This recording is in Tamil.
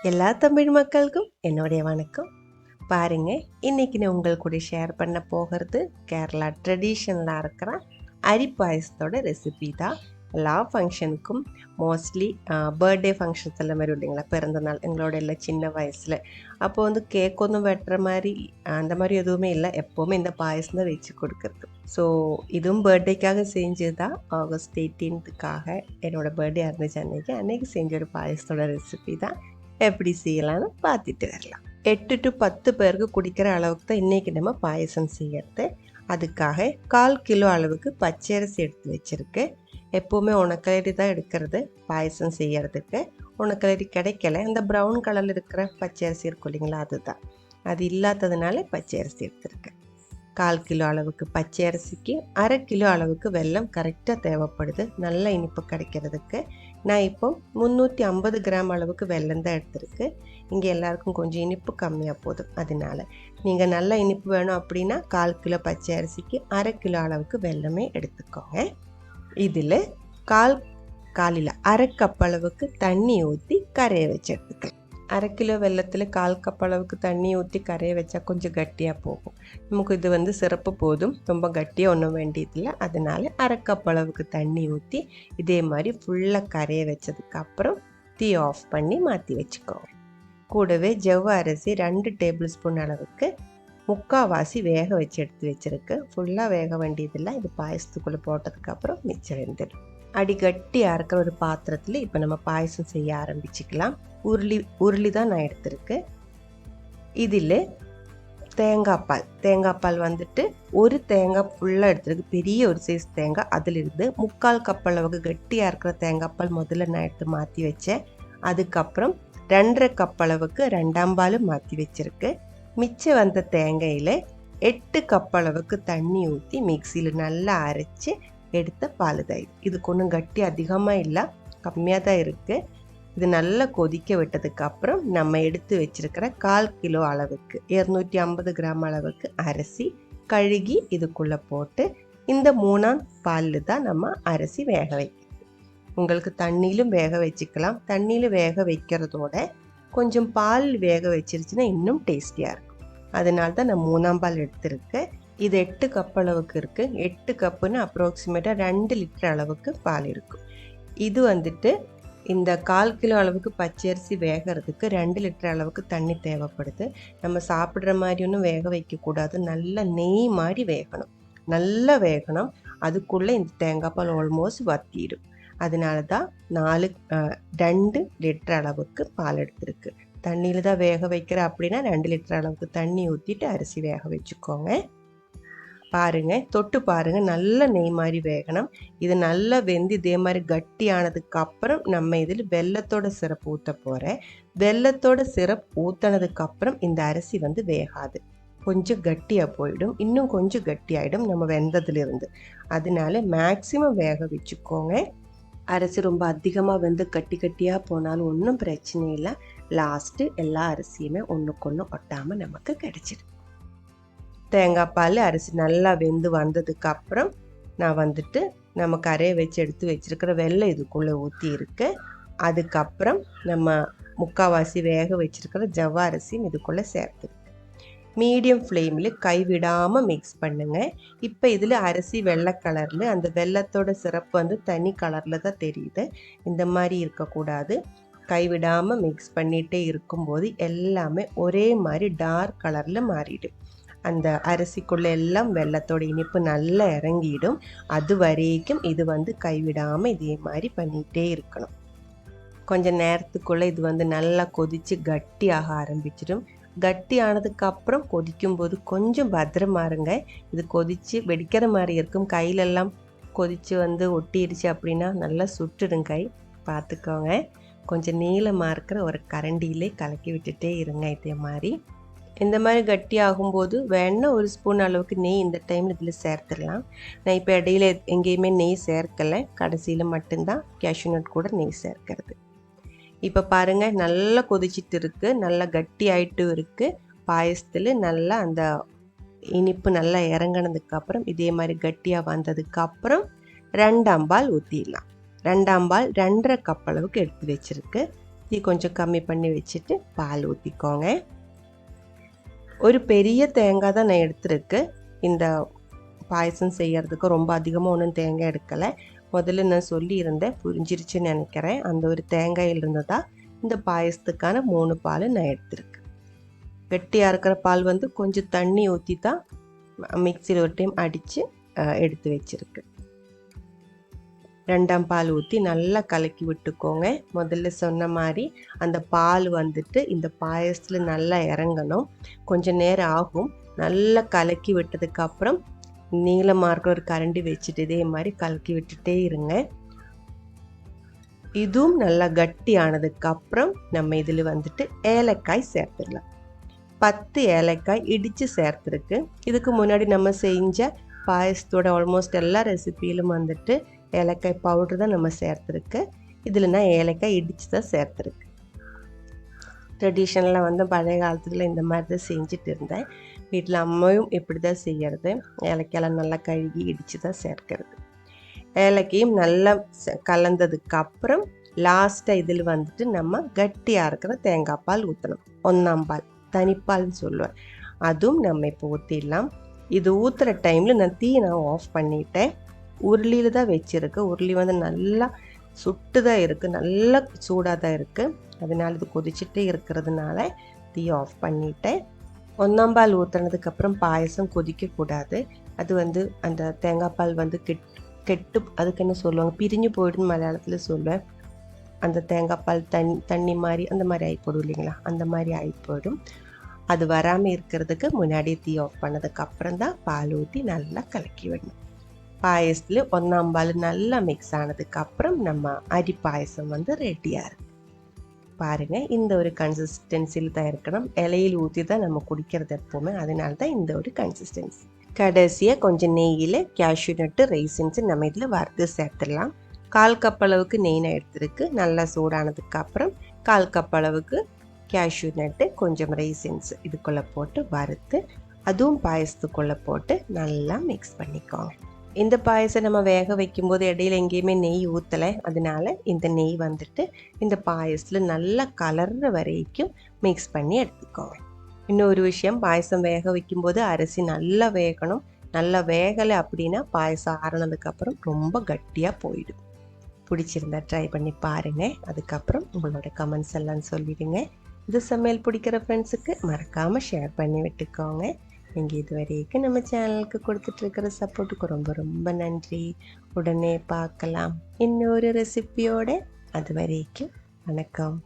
எல்லா தமிழ் மக்களுக்கும் என்னுடைய வணக்கம். பாருங்க, இன்னைக்கு நான் உங்கள் கூட ஷேர் பண்ண போகிறது கேரளா ட்ரெடிஷனலாக இருக்கிற அரி பாயசத்தோட ரெசிபி தான். எல்லா ஃபங்க்ஷனுக்கும் மோஸ்ட்லி பர்த்டே ஃபங்க்ஷன்ஸ் எல்லாம் வரும் இல்லைங்களா, பிறந்த நாள் எங்களோட எல்லாம் சின்ன வயசில். அப்போ வந்து கேக் ஒன்றும் வெட்டுற மாதிரி அந்த மாதிரி எதுவுமே இல்லை, எப்போவுமே இந்த பாயசம் தான் வச்சு கொடுக்குறது. ஸோ இதுவும் பர்த்டேக்காக செஞ்சது தான். ஆகஸ்ட் 18th என்னோடய பர்த்டே இருந்துச்சு அன்னைக்கு செஞ்ச ஒரு பாயசத்தோட ரெசிபி தான். எப்படி செய்யலாம்னு பார்த்துட்டு வரலாம். 8 to 10 பேருக்கு குடிக்கிற அளவுக்கு தான் இன்றைக்கி நம்ம பாயசம் செய்யறது. அதுக்காக 1/4 கிலோ அளவுக்கு பச்சரிசி எடுத்து வச்சுருக்கு. எப்போவுமே உணக்கலரி தான் எடுக்கிறது பாயசம் செய்யறதுக்கு. உணக்கலரி கிடைக்கல, இந்த ப்ரௌன் கலரில் இருக்கிற பச்சரிசி இருக்கும் இல்லைங்களா, அதுதான். அது இல்லாததுனால பச்சரிசி எடுத்துருக்கேன். 1/4 கிலோ அளவுக்கு பச்சரிசிக்கு 1/2 கிலோ அளவுக்கு வெல்லம் கரெக்டாக தேவைப்படுது நல்ல இனிப்பு கிடைக்கிறதுக்கு. நான் இப்போ 350 கிராம் அளவுக்கு வெல்லம் தான் எடுத்திருக்கு. இங்கே எல்லாருக்கும் கொஞ்சம் இனிப்பு கம்மியாக போதும், அதனால நீங்கள் நல்ல இனிப்பு வேணும் அப்படின்னா 1/4 கிலோ பச்சை அரிசிக்கு 1/2 கிலோ அளவுக்கு வெல்லமே எடுத்துக்கோங்க. இதில் காலில் 1/2 கப் அளவுக்கு தண்ணி ஊற்றி கரைய வச்சு எடுத்துக்கலாம். 1/2 கிலோ வெல்லத்தில் 1/4 கப் அளவுக்கு தண்ணி ஊற்றி கரைய வச்சா கொஞ்சம் கட்டியாக போகும். நமக்கு இது வந்து சிறப்பு போதும், ரொம்ப கட்டியாக ஒன்றும் வேண்டியதில்லை. அதனால 1/2 கப் அளவுக்கு தண்ணி ஊற்றி இதே மாதிரி ஃபுல்லாக கரைய வச்சதுக்கப்புறம் தீ ஆஃப் பண்ணி மாற்றி வச்சுக்கோங்க. கூடவே ஜவ்வ அரிசி 2 டேபிள் ஸ்பூன் அளவுக்கு முக்கால்வாசி வேக வச்சு எடுத்து வச்சுருக்கு. ஃபுல்லாக வேக வேண்டியதில்லை, இது பாயசத்துக்குள்ளே போட்டதுக்கப்புறம் மிச்சம் வெந்துடும். அடிகட்டியாக இருக்கிற ஒரு பாத்திரத்தில் இப்போ நம்ம பாயசம் செய்ய ஆரம்பிச்சுக்கலாம். உருளி தான் நான் எடுத்திருக்கு. இதில் தேங்காய் பால் வந்துட்டு ஒரு தேங்காய் ஃபுல்லாக எடுத்துருக்கு, பெரிய ஒரு சைஸ் தேங்காய். அதிலிருந்து 3/4 கப் அளவுக்கு கட்டியாக இருக்கிற தேங்காய் பால் முதல்ல நான் எடுத்து மாற்றி வச்சேன். அதுக்கப்புறம் 2.5 கப் அளவுக்கு 2ஆம் பால் மாற்றி வச்சுருக்கு. மிச்சம் வந்த தேங்காயில் 8 கப் அளவுக்கு தண்ணி ஊற்றி மிக்சியில் நல்லா அரைச்சி எடுத்த பால் தான். இதுக்கு ஒன்றும் கட்டி அதிகமாக இல்லை, கம்மியாக தான் இருக்குது. இது நல்லா கொதிக்க விட்டதுக்கப்புறம் நம்ம எடுத்து வச்சிருக்கிற 1/4 கிலோ அளவுக்கு 250 கிராம் அளவுக்கு அரிசி கழுகி இதுக்குள்ளே போட்டு இந்த 3ஆம் பாலில் தான் நம்ம அரிசி வேக வைக்கணும். உங்களுக்கு தண்ணியிலும் வேக வச்சுக்கலாம். தண்ணியில் வேக வைக்கிறதோட கொஞ்சம் பால் வேக வச்சிருச்சுன்னா இன்னும் டேஸ்டியாக இருக்கும். அதனால தான் நான் 3ஆம் பால் எடுத்திருக்கேன். இது 8 கப் அளவுக்கு இருக்குது. 8 கப்புன்னு அப்ராக்சிமேட்டாக 2 லிட்டர் அளவுக்கு பால் இருக்கும். இது வந்துட்டு இந்த 1/4 கிலோ அளவுக்கு பச்சரிசி வேகிறதுக்கு 2 லிட்டர் அளவுக்கு தண்ணி தேவைப்படுது. நம்ம சாப்பிட்ற மாதிரி ஒன்றும் வேக வைக்கக்கூடாது, நல்லா நெய் மாதிரி வேகணும், நல்லா வேகணும். அதுக்குள்ளே இந்த தேங்காய் பால் ஆல்மோஸ்ட் வத்திடும். அதனால தான் 2 லிட்டர் அளவுக்கு பால் எடுத்துருக்கு. தண்ணியில் தான் வேக வைக்கிற அப்படின்னா 2 லிட்டர் அளவுக்கு தண்ணி ஊற்றிட்டு அரிசி வேக வச்சுக்கோங்க. பாருங்க, தொட்டு பாருங்க, நல்ல நெய் மாதிரி வேகணும். இது நல்லா வெந்து இதே மாதிரி கட்டி ஆனதுக்கு அப்புறம் நம்ம இதில் வெல்லத்தோட சிரப் ஊற்ற போகிறேன். வெல்லத்தோட சிரப் ஊற்றினதுக்கு அப்புறம் இந்த அரிசி வந்து வேகாது, கொஞ்சம் கட்டியாக போயிடும், இன்னும் கொஞ்சம் கட்டி ஆகிடும் நம்ம வெந்ததுலேருந்து. அதனால மேக்சிமம் வேக வச்சுக்கோங்க. அரிசி ரொம்ப அதிகமாக வெந்து கட்டியாக போனாலும் ஒன்றும் பிரச்சனை இல்லை. லாஸ்ட்டு எல்லா அரிசியுமே ஒன்றுக்கு ஒன்று ஒட்டாமல் நமக்கு கிடைச்சிடும். தேங்காய் பால் அரிசி நல்லா வெந்து வந்ததுக்கு அப்புறம் நான் வந்துட்டு நம்ம கரையை வச்சு எடுத்து வச்சிருக்கிற வெல்லம் இதுக்குள்ளே ஊற்றி இருக்கு. அதுக்கப்புறம் நம்ம முக்கால்வாசி வேக வச்சிருக்கிற ஜவ்வ அரிசியும் இதுக்குள்ளே சேர்த்துருக்கு. மீடியம் ஃப்ளேமில் கைவிடாமல் மிக்ஸ் பண்ணுங்க. இப்போ இதில் அரிசி வெள்ளை கலரில், அந்த வெள்ளத்தோட சிறப்பு வந்து தனி கலரில் தான் தெரியுது. இந்த மாதிரி இருக்கக்கூடாது. கைவிடாமல் மிக்ஸ் பண்ணிகிட்டே இருக்கும்போது எல்லாமே ஒரே மாதிரி டார்க் கலரில் மாறிடும். அந்த அரிசிக்குள்ளே எல்லாம் வெள்ளத்தோட இனிப்பு நல்லா இறங்கிடும். அது வரைக்கும் இது வந்து கைவிடாமல் இதே மாதிரி பண்ணிகிட்டே இருக்கணும். கொஞ்சம் நேரத்துக்குள்ளே இது வந்து நல்லா கொதித்து கட்டியாக ஆரம்பிச்சிடும். கட்டி ஆனதுக்கப்புறம் கொதிக்கும்போது கொஞ்சம் பத்திரமா இருங்க. இது கொதித்து வெடிக்கிற மாதிரி இருக்கும், கையிலெல்லாம் கொதித்து வந்து ஒட்டிடுச்சு அப்படின்னா நல்லா சுட்டுடும் கை, பார்த்துக்கோங்க. கொஞ்சம் நீளமாக இருக்கிற ஒரு கரண்டியிலே கலக்கி விட்டுட்டே இருங்க. இதே மாதிரி இந்த மாதிரி கட்டி ஆகும்போது வேணா ஒரு ஸ்பூன் அளவுக்கு நெய் இந்த டைமில் இதில் சேர்த்துடலாம். நான் இப்போ இடையில எங்கேயுமே நெய் சேர்க்கலை, கடைசியில் மட்டும்தான் கேஷ்யூ நட் கூட நெய் சேர்க்கிறது. இப்போ பாருங்கள், நல்லா கொதிச்சிட்டு இருக்குது, நல்லா கட்டி ஆகிட்டு இருக்குது. பாயசத்தில் நல்லா அந்த இனிப்பு நல்லா இறங்கினதுக்கப்புறம் இதே மாதிரி கட்டியாக வந்ததுக்கப்புறம் 2ஆம் பால் ஊற்றிடலாம். 2ஆம் பால் 2.5 கப் அளவுக்கு எடுத்து வச்சுருக்கு. தீ கொஞ்சம் கம்மி பண்ணி வச்சுட்டு பால் ஊற்றிக்கோங்க. ஒரு பெரிய தேங்காய் தான் நான் எடுத்துருக்கு. இந்த பாயசம் செய்யறதுக்கு ரொம்ப அதிகமாக ஒன்றும் தேங்காய் எடுக்கலை. முதல்ல நான் சொல்லியிருந்தேன், புரிஞ்சிருச்சுன்னு நினைக்கிறேன். அந்த ஒரு தேங்காயிலிருந்து தான் இந்த பாயசத்துக்கான 3 பால் நான் எடுத்திருக்கேன். கெட்டியாக இருக்கிற பால் வந்து கொஞ்சம் தண்ணி ஊற்றி தான் மிக்சியில் ஒரு டைம் அடித்து எடுத்து வச்சுருக்கு. 2ஆம் பால் ஊற்றி நல்லா கலக்கி விட்டுக்கோங்க. முதல்ல சொன்ன மாதிரி அந்த பால் வந்துட்டு இந்த பாயசத்தில் நல்லா இறங்கணும். கொஞ்சம் நேரம் ஆகும். நல்லா கலக்கி விட்டதுக்கப்புறம் நீளமாக இருக்கிற ஒரு கரண்டி வச்சுட்டு இதே மாதிரி கலக்கி விட்டுட்டே இருங்க. இதுவும் நல்லா கட்டி ஆனதுக்கப்புறம் நம்ம இதில் வந்துட்டு ஏலக்காய் சேர்த்துடலாம். 10 ஏலக்காய் இடித்து சேர்த்துருக்கு. இதுக்கு முன்னாடி நம்ம செஞ்ச பாயசத்தோட ஆல்மோஸ்ட் எல்லா ரெசிபியிலும் வந்துட்டு ஏலக்காய் பவுடர் தான் நம்ம சேர்த்துருக்கு. இதில் நான் ஏலக்காய் இடித்து தான் சேர்த்துருக்கு. ட்ரெடிஷ்னலாக வந்து பழைய காலத்தில் இந்த மாதிரி தான் செஞ்சுட்டு இருந்தேன். வீட்டில் அம்மாவும் இப்படி தான் செய்கிறது. ஏலக்காயெல்லாம் நல்லா கழுகி இடித்து தான் சேர்க்கிறது. ஏலக்காயும் நல்லா கலந்ததுக்கப்புறம் லாஸ்ட்டாக இதில் வந்துட்டு நம்ம கட்டியாக இருக்கிற தேங்காய் பால் ஊற்றணும். 1ஆம் பால், தனிப்பால்னு சொல்லுவேன். அதுவும் நம்ம இப்போ ஊற்றிடலாம். இது ஊற்றுற டைமில் நான் ஆஃப் பண்ணிட்டேன். உருளியில் தான் வச்சுருக்கு. உருளி வந்து நல்லா சுட்டு தான் இருக்குது, நல்லா சூடாக தான் இருக்குது. அதனால் இது கொதிச்சுட்டே இருக்கிறதுனால தீ ஆஃப் பண்ணிட்டேன். 1ஆம் பால் ஊற்றுனதுக்கப்புறம் பாயசம் கொதிக்கக்கூடாது. அது வந்து அந்த தேங்காய் பால் வந்து கெட்டு அதுக்கு என்ன சொல்லுவாங்க, பிரிஞ்சு போய்டுன்னு மலையாளத்தில் சொல்லுவேன். அந்த தேங்காய் பால் தண்ணி மாதிரி அந்த மாதிரி ஆகி போடும் இல்லைங்களா, அந்த மாதிரி ஆகி போயிடும். அது வராமல் இருக்கிறதுக்கு முன்னாடி தீ ஆஃப் பண்ணதுக்கப்புறம் தான் பால் ஊற்றி நல்லா கலக்கி விடணும். பாயசத்தில் 1ஆம் பால் நல்லா மிக்ஸ் ஆனதுக்கப்புறம் நம்ம அரி பாயசம் வந்து ரெடியாக இருக்கு. பாருங்கள், இந்த ஒரு கன்சிஸ்டன்சியில் தான் இருக்கணும். இலையில் ஊற்றி தான் நம்ம குடிக்கிறது எப்போவுமே, அதனால தான் இந்த ஒரு கன்சிஸ்டன்சி. கடைசியாக கொஞ்சம் நெய்யில் கேஷ்யூ நட்டு ரைசின்ஸு நம்ம இதில் வறுத்து சேர்த்துடலாம். 1/4 கப் அளவுக்கு நெய் நான் எடுத்துருக்கு. நல்லா சூடானதுக்கப்புறம் 1/4 கப் அளவுக்கு கேஷ்யூ நட்டு கொஞ்சம் ரைசின்ஸ் இதுக்குள்ளே போட்டு வறுத்து அதுவும் பாயசத்துக்குள்ளே போட்டு நல்லா மிக்ஸ் பண்ணிக்கோங்க. இந்த பாயசம் நம்ம வேக வைக்கும்போது இடையில எங்கேயுமே நெய் ஊற்றலை. அதனால இந்த நெய் வந்துட்டு இந்த பாயசத்தில் நல்லா கலர்ற வரைக்கும் மிக்ஸ் பண்ணி எடுத்துக்கோங்க. இன்னொரு விஷயம், பாயசம் வேக வைக்கும்போது அரிசி நல்லா வேகணும். நல்லா வேகலை அப்படின்னா பாயசம் ஆறினதுக்கப்புறம் ரொம்ப கட்டியாக போயிடும். பிடிச்சிருந்தா ட்ரை பண்ணி பாருங்கள். அதுக்கப்புறம் உங்களோட கமெண்ட்ஸ் எல்லாம் சொல்லிடுங்க. இது சமையல் பிடிக்கிற ஃப்ரெண்ட்ஸுக்கு மறக்காமல் ஷேர் பண்ணி விட்டுக்கோங்க. நீங்கள் இது வரைக்கும் நம்ம சேனலுக்கு கொடுத்துட்ருக்கிற சப்போர்ட்டுக்கு ரொம்ப ரொம்ப நன்றி. உடனே பார்க்கலாம் இன்னொரு ரெசிபியோட. அது வரைக்கும் வணக்கம்.